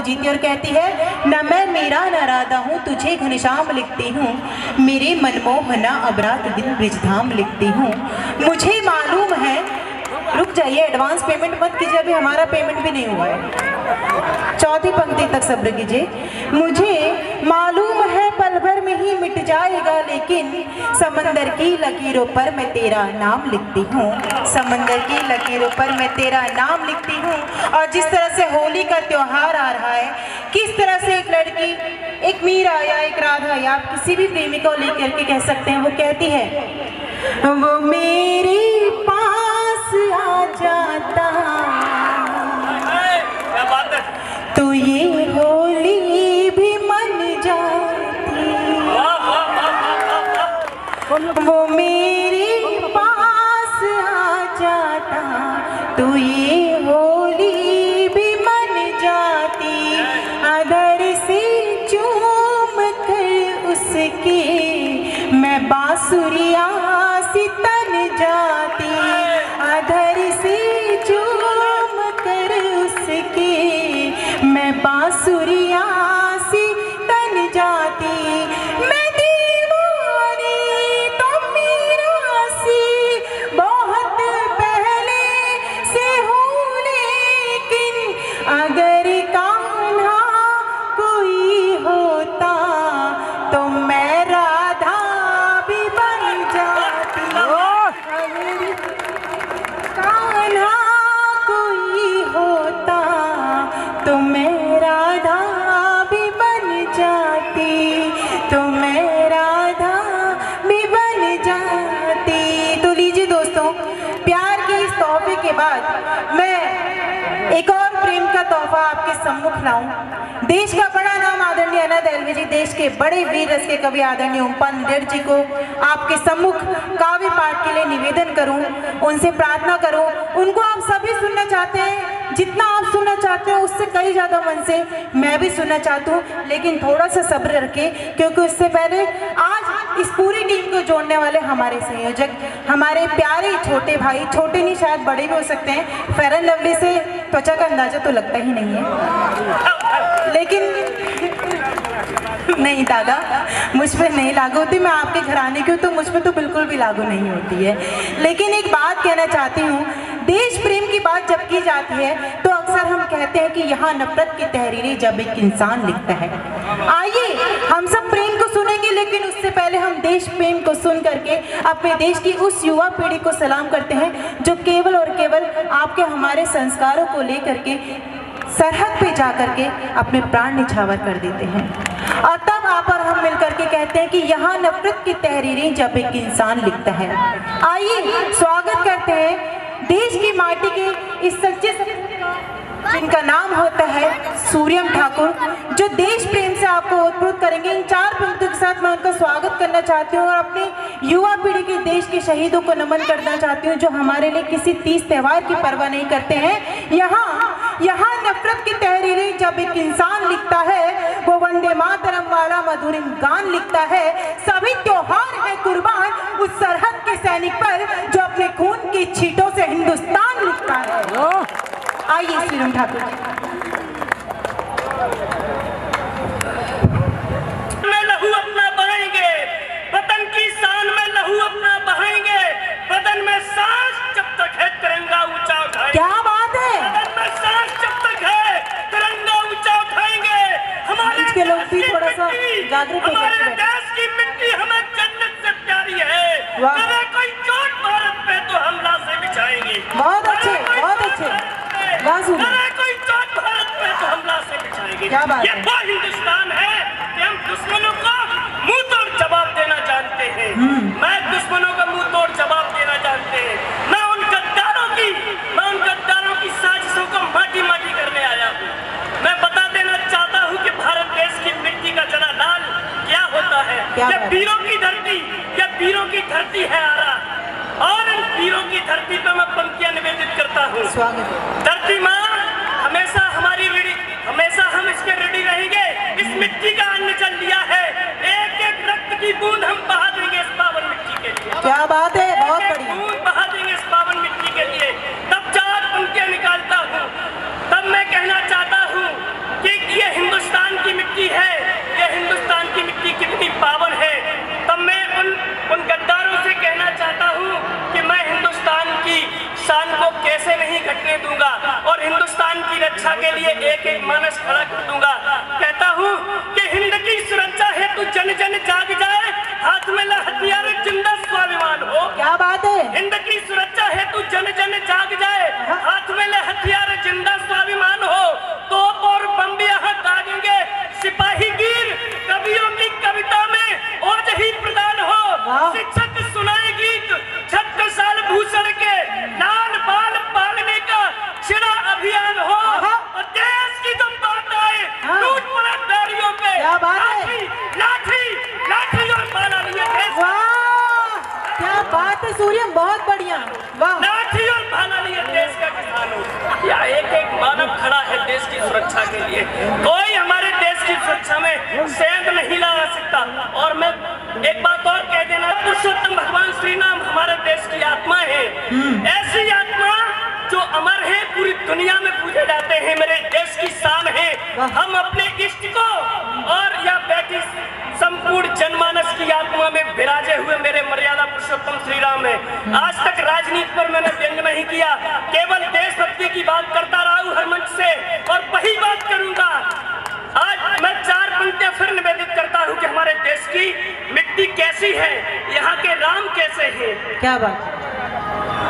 जीती और कहती है, न मैं मीरा न राधा हूँ, तुझे घनश्याम लिखती हूँ, मेरे मनमोहना अबरात दिन ब्रिजधाम लिखती हूँ। मुझे मालूम है, रुक जाइए, एडवांस पेमेंट मत कीजिए, अभी हमारा पेमेंट भी नहीं हुआ है। चौथी पंक्ति तक सब्र कीजिए। मुझे मालूम है पल भर में ही मिट जाएगा, लेकिन समंदर की लकीरों पर मैं तेरा नाम लिखती हूँ, समंदर की लकीरों पर मैं तेरा नाम लिखती हूँ। और जिस तरह से होली का त्योहार आ रहा है, किस तरह से एक लड़की, एक मीरा या एक राधा या आप किसी भी प्रेमी को लेकर के कह सकते हैं, वो कहती है, वो मेरे पास आ जाता तो ये होली भी मन जाती, वो मेरे पास आ जाता तो ये होली भी मन जाती, अदर से चूम कर उसके मैं बांसुरिया सी तन जाती, अधर से चूम कर उसके मैं बांसुरिया सी तन जाती। मैं दीवानी तो मीरा सी बहुत पहले से हूँ, लेकिन अगर कान्हा कोई होता तो मैं राधा भी बन जाती, अगर कान्हा कोई होता तो मैं राधा भी बन जाती, तो मैं राधा भी बन जाती। तो लीजिए दोस्तों, प्यार के इस तोहफे के बाद मैं एक और प्रेम का तोहफा आपके सम्मुख लाऊं। देश का बड़ा नाम आदरणीय अनंत एलवी जी, देश के बड़े वीर रस के कवि आदरणीय ओमपाल निडर जी को आपके सम्मुख काव्य पाठ के लिए निवेदन करूं, उनसे प्रार्थना करूं। उनको आप सभी सुनना चाहते हैं, जितना आप सुनना चाहते हो उससे कई ज़्यादा मन से मैं भी सुनना चाहती हूँ, लेकिन थोड़ा सा सब्र रखें, क्योंकि उससे पहले आज इस पूरी टीम को जोड़ने वाले हमारे संयोजक, हमारे प्यारे छोटे भाई, छोटे नहीं शायद बड़े भी हो सकते हैं, फेयर एंड लवली से त्वचा का अंदाजा तो लगता ही नहीं है, लेकिन नहीं दादा, मुझ पर नहीं लागू होती, मैं आपके घराने की हूँ तो मुझ पर तो बिल्कुल भी लागू नहीं होती है। लेकिन एक बात कहना चाहती हूँ, देश प्रेम की बात जब की जाती है तो अक्सर हम कहते हैं कि यहाँ नफरत की तहरीरें जब एक इंसान लिखता है। आइए हम सब प्रेम को सुनेंगे, लेकिन उससे पहले हम देश प्रेम को सुन करके अपने देश की उस युवा पीढ़ी को सलाम करते हैं जो केवल और केवल आपके हमारे संस्कारों को लेकर के सरहद पे जाकर के अपने प्राण निछावर कर देते हैं। और तब आप और हम मिलकर के कहते हैं कि यहाँ नफरत की तहरीरें जब एक इंसान लिखता है। आइए स्वागत करते हैं देश की माटी के इस सच्चे जिनका नाम होता है सूर्यम ठाकुर, जो देश प्रेम से आपको ओतप्रोत करेंगे। इन चार पंक्तियों के साथ मैं उनका स्वागत करना चाहती हूँ और अपनी युवा पीढ़ी के देश के शहीदों को नमन करना चाहती हूँ, जो हमारे लिए किसी तीज त्योहार की परवाह नहीं करते हैं। यहाँ नफरत की तहरीरें जब एक इंसान लिखता है, वो वंदे मातरम वाला मधुरिम गान लिखता है। सभी त्योहार है कुर्बान उस सरहद के सैनिक पर जो अपने खून की छींटों से हिंदुस्तान लिखता है। आइए सूर्यम ठाकुर में लहू अपना बहाएंगे, वतन की शान में लहू अपना बहाएंगे, वतन में सांस जब तक है तिरंगा ऊंचा उठाएंगे। क्या बात है, वतन में सांस जब तक है तिरंगा ऊंचा उठाएंगे। हमारे के लोग भी थोड़ा सा जागरूक हो हमारे जाते हैं। देश की मिट्टी हमें जन्नत से प्यारी है। वाह। अरे कोई चोट भारत पे तो हमला से बिछाएंगे। बहुत अच्छे, बहुत अच्छे। अरे कोई चोट भारत पे तो हमला से बिछाएंगे। क्या बात ये है? वो हिंदुस्तान है कि हम दुश्मनों को मुंह तोड़ जवाब देना जानते हैं। मैं दुश्मनों का मुंह तोड़ जवाब देना जानते हैं। मैं उन गद्दारों की साजिशों को माटी माटी करने आया हूँ। मैं बता देना चाहता हूँ कि भारत देश की मिट्टी का जरा लाल क्या होता है। ये वीरों की धरती है आरा, और इन वीरों की धरती पर मैं पंक्तियां निवेदित करता हूँ। धरती माँ हमेशा हमारी ऋणी, हमेशा हम इसके ऋणी रहेंगे। इस मिट्टी का अन्न जल लिया है, एक एक रक्त की बूंद हम बहा देंगे इस पावन मिट्टी के लिए। क्या बात है, बहुत बढ़िया। बूंद बहा देंगे इस पावन मिट्टी के लिए। तब चार पंक्तियां निकालता हूँ, तब मैं कहना चाहता हूँ कि ये हिंदुस्तान की रक्षा के लिए एक एक मानस खड़ा कर दूंगा। कहता हूँ कि हिंद की सुरक्षा हेतु जन जन जाग जाए, हाथ में हथियार जिंदा स्वाभिमान हो। क्या बात है। हिंद की सुरक्षा हेतु जन जन जाग जाए, हाथ में हथियार जिंदा स्वाभिमान हो। तोप और बम भी यहाँ दागेंगे, सिपाही वीर कवियों की कविता में ओज ही प्रदान हो। शिक्षक सुनाए गीत 36 साल भूषण के, लाल बाल पालने का छिड़ा अभियान हो। और देश की जब बात आए लूट बलात्कारियों पे लाठी लाठी लाठी और बाला लिए देश। वाह क्या बात है सूर्यम, बहुत बढ़िया। वाह लाठी और भाला लिए देश का किसान हो। या एक एक मानव खड़ा है देश की सुरक्षा के लिए। कोई हमारे देश की सुरक्षा में सेंध नहीं लगा सकता। और मैं एक बात और कह देना, पुरुषोत्तम भगवान श्री राम हमारे देश की आत्मा है। ऐसी आत्मा जो अमर है, पूरी दुनिया में पूजे जाते हैं, मेरे देश की शान है। हम अपने इष्ट को और या बैठी संपूर्ण जनमानस की आत्मा में विराजे हुए मेरे मर्यादा पुरुषोत्तम श्री राम है। आज तक राजनीति पर मैंने व्यंग नहीं किया, केवल देशभक्ति की बात करता रहा हूं हर मंच से, और वही बात करूंगा। आज मैं 4 पंक्तियां फिर निवेदित करता हूं कि हमारे देश की मिट्टी कैसी है, यहाँ के राम कैसे हैं। क्या बात।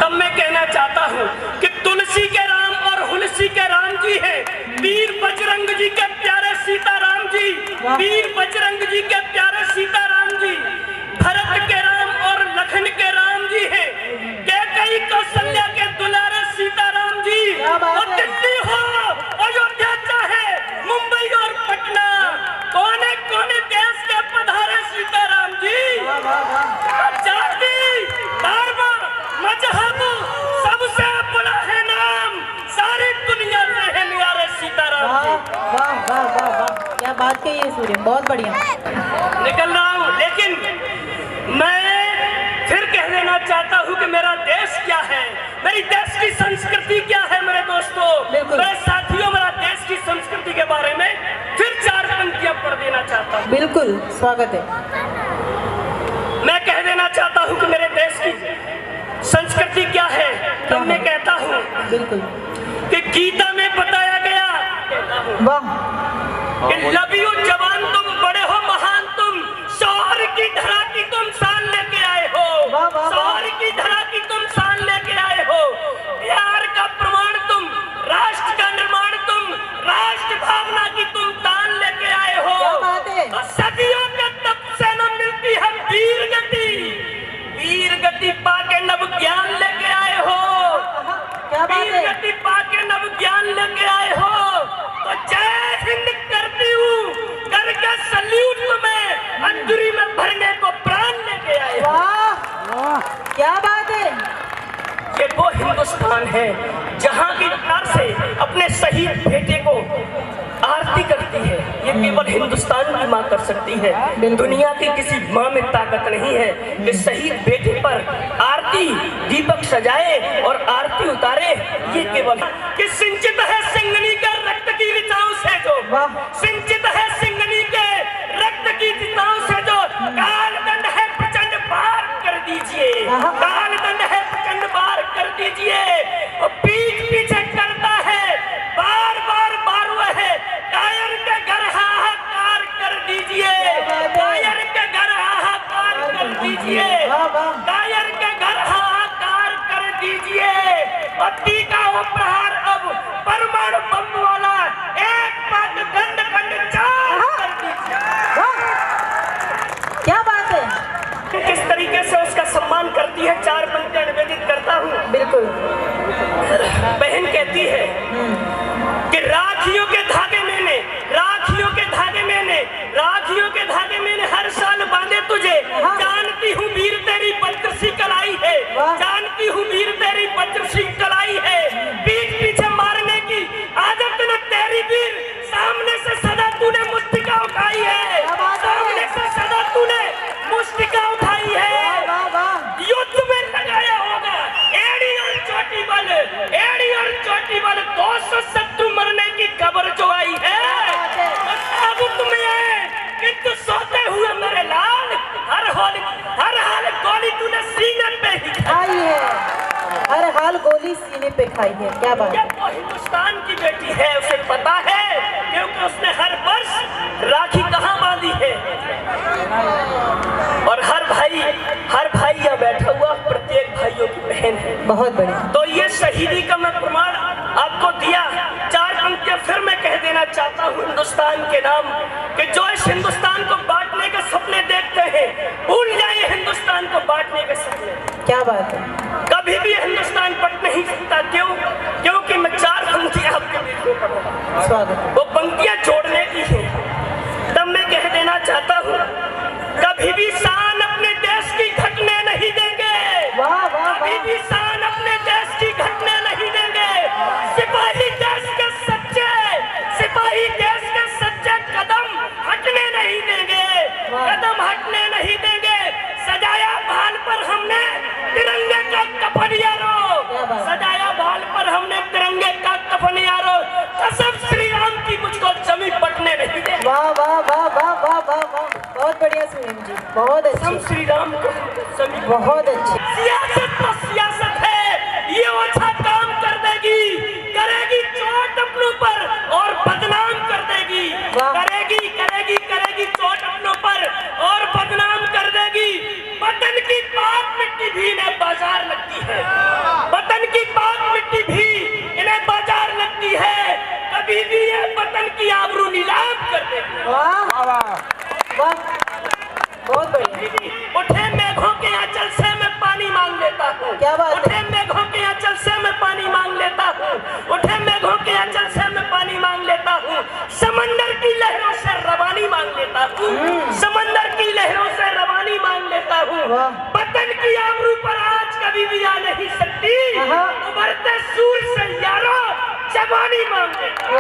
तब मैं कहना चाहता हूँ कि तुलसी के राम और हुलसी के राम जी हैं, वीर बजरंग जी के प्यारे सीताराम जी, वीर बजरंग जी के प्यारे सीताराम जी, भरत के राम और लखन के राम जी हैं, कैकेयी कौशल्या के दुलारे सीताराम जी। और दिल्ली हो अयोध्या चाहे मुंबई और पटना, कोने कोने देश के पधारे सीताराम जी। जाति धर्म मजहब सबसे बड़ा है नाम, सारी दुनिया में है न्यारे सीताराम जी। वाह वाह वाह वाह क्या बात कही है सूर्यम, बहुत बढ़िया। निकल रहा हूँ, लेकिन मैं फिर कह देना चाहता हूँ कि मेरा देश क्या है, मेरी देश की संस्कृति क्या है। मेरे दोस्तों, मेरे साथियों, मेरा देश की संस्कृति के बारे में फिर 4 पंक्तियां पढ़ देना चाहता हूँ। बिल्कुल स्वागत है। मैं कह देना चाहता हूँ कि मेरे देश की संस्कृति क्या है। तब मैं कहता हूँ बिल्कुल कि गीता में बताया गया, वाह, कि लबियो जवान तुम, बड़े हो महान तुम, शौहर की धरा की तुम शान लेके आए हो, शौहर की धरा की तुम शान लेके आए हो, प्यार का प्रमाण तुम, राष्ट्र का निर्माण तुम, राष्ट्र भावना की तुम तान लेके आए हो। तो सदियों के तप से न मिलती है वीर गति, वीर गति पाके नव ज्ञान लेके आए हो, वीर गति पाके नव ज्ञान लेके आए हो। तो जय हिंद करती हूँ, करके सल्यूट तुम्हें, अंजुरी में भरने को प्राण लेके आए हो। वाह क्या बात है। ये वो हिंदुस्तान है जहाँ की प्यार से अपने शहीद बेटे को आरती करती है। ये केवल हिंदुस्तान की माँ कर सकती है, दुनिया की किसी माँ में ताकत नहीं है कि शहीद बेटे पर आरती दीपक सजाए और आरती उतारे। ये केवल कि सिंचित है सिंगनी के रक्त की ऋचाओं से, जो सिंचित है सिंगनी के रक्त की ऋचाओं से, जो कालदंड है प्रचंड पार कर दीजिए, कालदंड है प्रचंड पार कर दीजिए। और पीठ पीछे करता है बार बार बार वह कायर के घर हाहाकार कर दीजिए, कायर के घर हाहाकार कर दीजिए, कायर के घर हाहाकार कर दीजिए। और टीका वो प्रहार अब परमाणु बम वाला एक पाक खंड खंड 4 कर दीजिए। क्या बात है। किस तरीके से उसका सम्मान करती है, 4 पंक्तियां निवेदित करता हूँ। बिल्कुल। बहन कहती है कि राखियों के धागे मैंने, राखियों के धागे मैंने, राखियों के धागे मैंने हर साल बांधे तुझे, जानती हूँ वीर तेरी वज्र सी कलाई है, जानती हूँ वीर तेरी वज्र सी कलाई है। पीठ पीछे मारने की आदत न तेरी वीर, सामने से सदा तूने मुस्टिका उठाई है, सामने से सदा तूने मुस्टिका उठाई है। युद्ध में लगाया होगा एड़ी और चोटी बल, एड़ी और चोटी बल, 200 शत्रु मरने की खबर जो आई है। अब तुम्हें है कि तू सोते हुए मेरे लाल, हर हाल गोली तूने सीने पे ही आई है, हर हाल गोली सीने पे खाई है, क्या बात ये है। वो हिंदुस्तान की बेटी है, उसे पता है क्योंकि उसने हर वर्ष राखी कहाँ बांधी है। और हर भाई यहाँ बैठा हुआ प्रत्येक भाइयों की बहन है। बहुत बढ़िया। तो ये शहीदी का मैं प्रमाण आपको दिया। 4 पंक्तियां फिर मैं कह देना चाहता हूँ हिंदुस्तान के नाम, कि जो इस हिंदुस्तान को बांटने के सपने देखते हैं, भूल जाइए हिंदुस्तान को बांटने के सपने। क्या बात है। कभी भी हिंदुस्तान बट नहीं सकता। क्यों? क्योंकि मैं 4 पंक्तियां आपके बीच में पढ़ूंगा। स्वागत है। वो पंक्तियां जोड़ने की है। तब मैं कह देना चाहता हूँ, कभी भी शान अपने देश की घटने नहीं देंगे। वाह वाह वाह। कभी भी शान अपने देश की घटने नहीं देंगे। सिपाही देश के सच्चे, सिपाही देश के सच्चे कदम हटने नहीं देंगे, कदम हटने नहीं देंगे। सजाया भाल पर हमने तिरंगे का कफन यारो, सजाया भाल पर हमने तिरंगे का कफन यारो। कसम श्री राम की मुझको जमी पटने नहीं दे। वाह वाह वाह वाह वाह वाह वाह, बहुत बढ़िया सुनील जी, बहुत कसम अच्छी, श्री राम को जमी। बहुत अच्छी। सियासत तो सियासत है, ये अच्छा काम कर देगी, करेगी चोट अपनों पर और बदनाम कर देगी। करेगी करेगी करेगी चोट अपनों पर और बदनाम कर देगी। वतन की पाक मिट्टी भी इन्हें बाजार लगती है, वतन की पाक मिट्टी भी इन्हें बाजार लगती है। कभी भी ये वतन की आबरू नीलाम कर देगी। वाह वाह, बहुत बढ़िया। उठे मेघों के आंचल से मैं पानी मांग लेता हूँ। क्या बात है। उठे मेघों के आंचल से मैं पानी मांग लेता हूँ। उठे मेघों के आंचल से मैं पानी मांग लेता हूँ। समंदर की लहरों से रवानी मांग लेता हूँ। समंदर की लहरों से रवानी मांग लेता हूँ। वतन की आबरू पर आज कभी भी आ नहीं सकती। उभरते सूर से यारो जवानी मांग लेता हूँ।